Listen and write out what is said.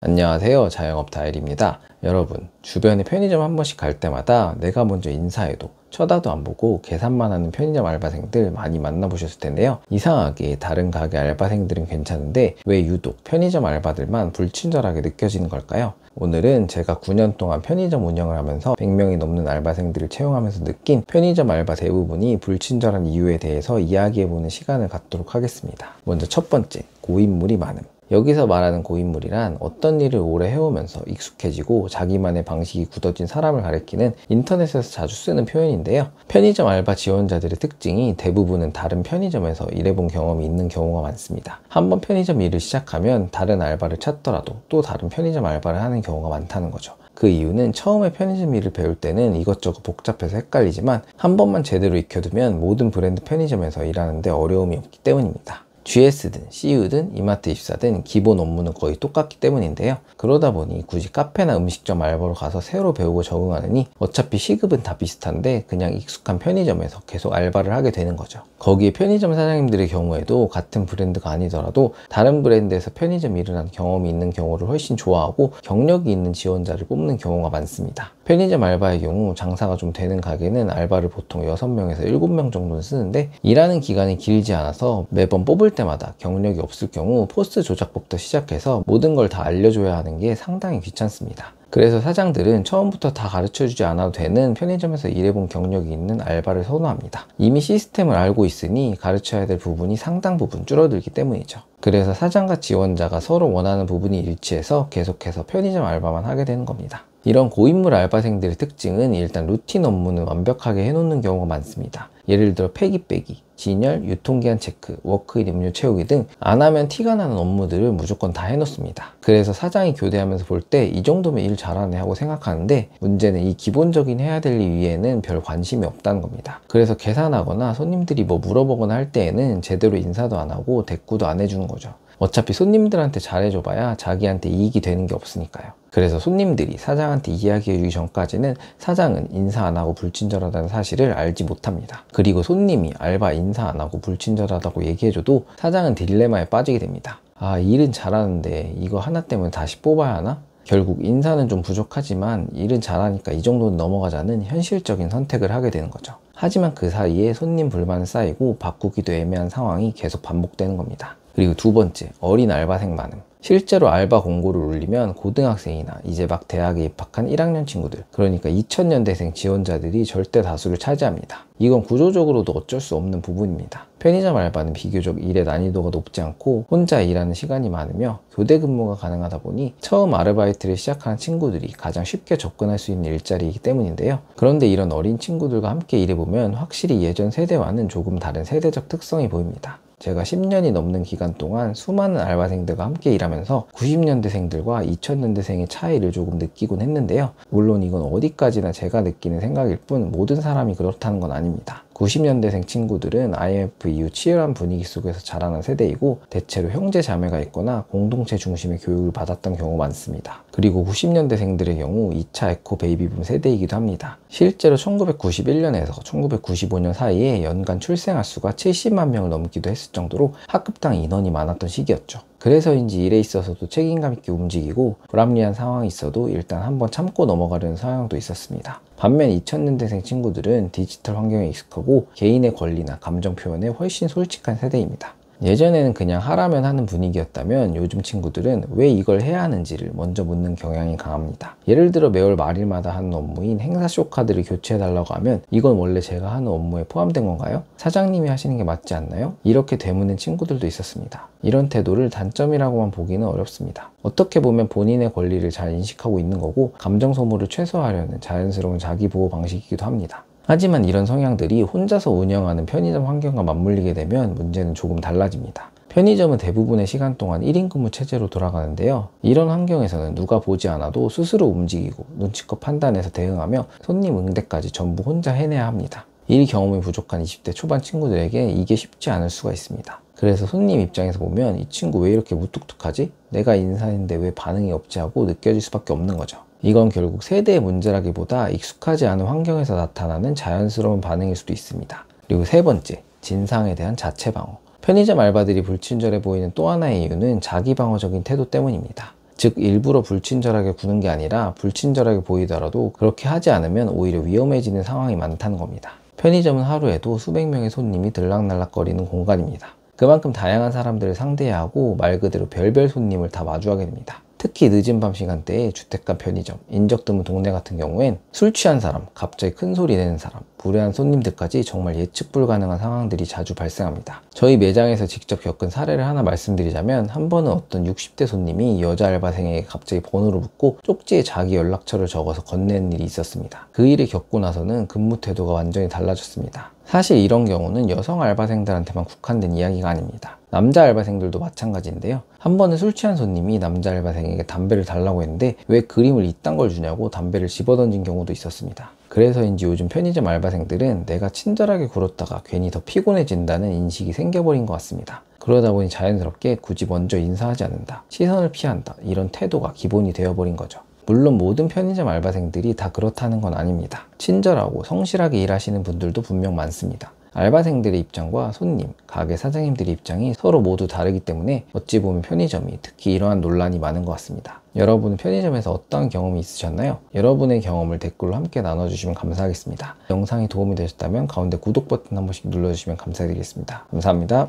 안녕하세요. 자영업 다일입니다. 여러분, 주변에 편의점 한 번씩 갈 때마다 내가 먼저 인사해도 쳐다도 안 보고 계산만 하는 편의점 알바생들 많이 만나보셨을 텐데요. 이상하게 다른 가게 알바생들은 괜찮은데 왜 유독 편의점 알바들만 불친절하게 느껴지는 걸까요? 오늘은 제가 9년 동안 편의점 운영을 하면서 100명이 넘는 알바생들을 채용하면서 느낀 편의점 알바 대부분이 불친절한 이유에 대해서 이야기해보는 시간을 갖도록 하겠습니다. 먼저 첫 번째, 고인물이 많음. 여기서 말하는 고인물이란 어떤 일을 오래 해오면서 익숙해지고 자기만의 방식이 굳어진 사람을 가리키는 인터넷에서 자주 쓰는 표현인데요. 편의점 알바 지원자들의 특징이 대부분은 다른 편의점에서 일해본 경험이 있는 경우가 많습니다. 한번 편의점 일을 시작하면 다른 알바를 찾더라도 또 다른 편의점 알바를 하는 경우가 많다는 거죠. 그 이유는 처음에 편의점 일을 배울 때는 이것저것 복잡해서 헷갈리지만 한 번만 제대로 익혀두면 모든 브랜드 편의점에서 일하는데 어려움이 없기 때문입니다. GS든 CU든 이마트24든 기본 업무는 거의 똑같기 때문인데요. 그러다 보니 굳이 카페나 음식점 알바로 가서 새로 배우고 적응하느니 어차피 시급은 다 비슷한데 그냥 익숙한 편의점에서 계속 알바를 하게 되는 거죠. 거기에 편의점 사장님들의 경우에도 같은 브랜드가 아니더라도 다른 브랜드에서 편의점 일을 한 경험이 있는 경우를 훨씬 좋아하고 경력이 있는 지원자를 뽑는 경우가 많습니다. 편의점 알바의 경우 장사가 좀 되는 가게는 알바를 보통 6명에서 7명 정도는 쓰는데 일하는 기간이 길지 않아서 매번 뽑을 때마다 경력이 없을 경우 포스 조작법부터 시작해서 모든 걸 다 알려줘야 하는 게 상당히 귀찮습니다. 그래서 사장들은 처음부터 다 가르쳐주지 않아도 되는 편의점에서 일해본 경력이 있는 알바를 선호합니다. 이미 시스템을 알고 있으니 가르쳐야 될 부분이 상당 부분 줄어들기 때문이죠. 그래서 사장과 지원자가 서로 원하는 부분이 일치해서 계속해서 편의점 알바만 하게 되는 겁니다. 이런 고인물 알바생들의 특징은 일단 루틴 업무는 완벽하게 해놓는 경우가 많습니다. 예를 들어 폐기 빼기, 진열, 유통기한 체크, 워크인 음료 채우기 등 안 하면 티가 나는 업무들을 무조건 다 해놓습니다. 그래서 사장이 교대하면서 볼 때 이 정도면 일 잘하네 하고 생각하는데 문제는 이 기본적인 해야 될 일 위에는 별 관심이 없다는 겁니다. 그래서 계산하거나 손님들이 뭐 물어보거나 할 때에는 제대로 인사도 안 하고 대꾸도 안 해주는 거죠. 어차피 손님들한테 잘해줘봐야 자기한테 이익이 되는 게 없으니까요. 그래서 손님들이 사장한테 이야기해주기 전까지는 사장은 인사 안 하고 불친절하다는 사실을 알지 못합니다. 그리고 손님이 알바 인사 안 하고 불친절하다고 얘기해줘도 사장은 딜레마에 빠지게 됩니다. 아, 일은 잘하는데 이거 하나 때문에 다시 뽑아야 하나? 결국 인사는 좀 부족하지만 일은 잘하니까 이 정도는 넘어가자는 현실적인 선택을 하게 되는 거죠. 하지만 그 사이에 손님 불만은 쌓이고 바꾸기도 애매한 상황이 계속 반복되는 겁니다. 그리고 두 번째, 어린 알바생 많음. 실제로 알바 공고를 올리면 고등학생이나 이제 막 대학에 입학한 1학년 친구들, 그러니까 2000년대생 지원자들이 절대 다수를 차지합니다. 이건 구조적으로도 어쩔 수 없는 부분입니다. 편의점 알바는 비교적 일의 난이도가 높지 않고 혼자 일하는 시간이 많으며 교대 근무가 가능하다 보니 처음 아르바이트를 시작하는 친구들이 가장 쉽게 접근할 수 있는 일자리이기 때문인데요. 그런데 이런 어린 친구들과 함께 일해보면 확실히 예전 세대와는 조금 다른 세대적 특성이 보입니다. 제가 10년이 넘는 기간 동안 수많은 알바생들과 함께 일하면서 90년대생들과 2000년대생의 차이를 조금 느끼곤 했는데요. 물론 이건 어디까지나 제가 느끼는 생각일 뿐 모든 사람이 그렇다는 건 아닙니다. 90년대생 친구들은 IMF 이후 치열한 분위기 속에서 자라난 세대이고 대체로 형제 자매가 있거나 공동체 중심의 교육을 받았던 경우가 많습니다. 그리고 90년대생들의 경우 2차 에코 베이비붐 세대이기도 합니다. 실제로 1991년에서 1995년 사이에 연간 출생아 수가 70만 명을 넘기도 했을 정도로 학급당 인원이 많았던 시기였죠. 그래서인지 일에 있어서도 책임감 있게 움직이고 불합리한 상황이 있어도 일단 한번 참고 넘어가려는 성향도 있었습니다. 반면 2000년대생 친구들은 디지털 환경에 익숙하고 개인의 권리나 감정 표현에 훨씬 솔직한 세대입니다. 예전에는 그냥 하라면 하는 분위기였다면 요즘 친구들은 왜 이걸 해야 하는지를 먼저 묻는 경향이 강합니다. 예를 들어 매월 말일마다 하는 업무인 행사쇼 카드를 교체해달라고 하면 이건 원래 제가 하는 업무에 포함된 건가요? 사장님이 하시는 게 맞지 않나요? 이렇게 되묻는 친구들도 있었습니다. 이런 태도를 단점이라고만 보기는 어렵습니다. 어떻게 보면 본인의 권리를 잘 인식하고 있는 거고 감정 소모를 최소화하려는 자연스러운 자기보호 방식이기도 합니다. 하지만 이런 성향들이 혼자서 운영하는 편의점 환경과 맞물리게 되면 문제는 조금 달라집니다. 편의점은 대부분의 시간 동안 1인 근무 체제로 돌아가는데요. 이런 환경에서는 누가 보지 않아도 스스로 움직이고 눈치껏 판단해서 대응하며 손님 응대까지 전부 혼자 해내야 합니다. 일 경험이 부족한 20대 초반 친구들에게 이게 쉽지 않을 수가 있습니다. 그래서 손님 입장에서 보면 이 친구 왜 이렇게 무뚝뚝하지? 내가 인사했는데 왜 반응이 없지 하고 느껴질 수밖에 없는 거죠. 이건 결국 세대의 문제라기보다 익숙하지 않은 환경에서 나타나는 자연스러운 반응일 수도 있습니다. 그리고 세 번째, 진상에 대한 자체 방어. 편의점 알바들이 불친절해 보이는 또 하나의 이유는 자기 방어적인 태도 때문입니다. 즉 일부러 불친절하게 구는 게 아니라 불친절하게 보이더라도 그렇게 하지 않으면 오히려 위험해지는 상황이 많다는 겁니다. 편의점은 하루에도 수백 명의 손님이 들락날락거리는 공간입니다. 그만큼 다양한 사람들을 상대해야 하고 말 그대로 별별 손님을 다 마주하게 됩니다. 특히 늦은 밤 시간대에 주택가 편의점, 인적 드문 동네 같은 경우엔 술 취한 사람, 갑자기 큰 소리 내는 사람, 무례한 손님들까지 정말 예측 불가능한 상황들이 자주 발생합니다. 저희 매장에서 직접 겪은 사례를 하나 말씀드리자면, 한 번은 어떤 60대 손님이 여자 알바생에게 갑자기 번호를 묻고 쪽지에 자기 연락처를 적어서 건네는 일이 있었습니다. 그 일을 겪고 나서는 근무 태도가 완전히 달라졌습니다. 사실 이런 경우는 여성 알바생들한테만 국한된 이야기가 아닙니다. 남자 알바생들도 마찬가지인데요. 한 번은 술 취한 손님이 남자 알바생에게 담배를 달라고 했는데 왜 그림을 이딴 걸 주냐고 담배를 집어던진 경우도 있었습니다. 그래서인지 요즘 편의점 알바생들은 내가 친절하게 굴었다가 괜히 더 피곤해진다는 인식이 생겨버린 것 같습니다. 그러다 보니 자연스럽게 굳이 먼저 인사하지 않는다, 시선을 피한다, 이런 태도가 기본이 되어버린 거죠. 물론 모든 편의점 알바생들이 다 그렇다는 건 아닙니다. 친절하고 성실하게 일하시는 분들도 분명 많습니다. 알바생들의 입장과 손님, 가게 사장님들의 입장이 서로 모두 다르기 때문에 어찌 보면 편의점이 특히 이러한 논란이 많은 것 같습니다. 여러분은 편의점에서 어떤 경험이 있으셨나요? 여러분의 경험을 댓글로 함께 나눠주시면 감사하겠습니다. 영상이 도움이 되셨다면 가운데 구독 버튼 한 번씩 눌러주시면 감사드리겠습니다. 감사합니다.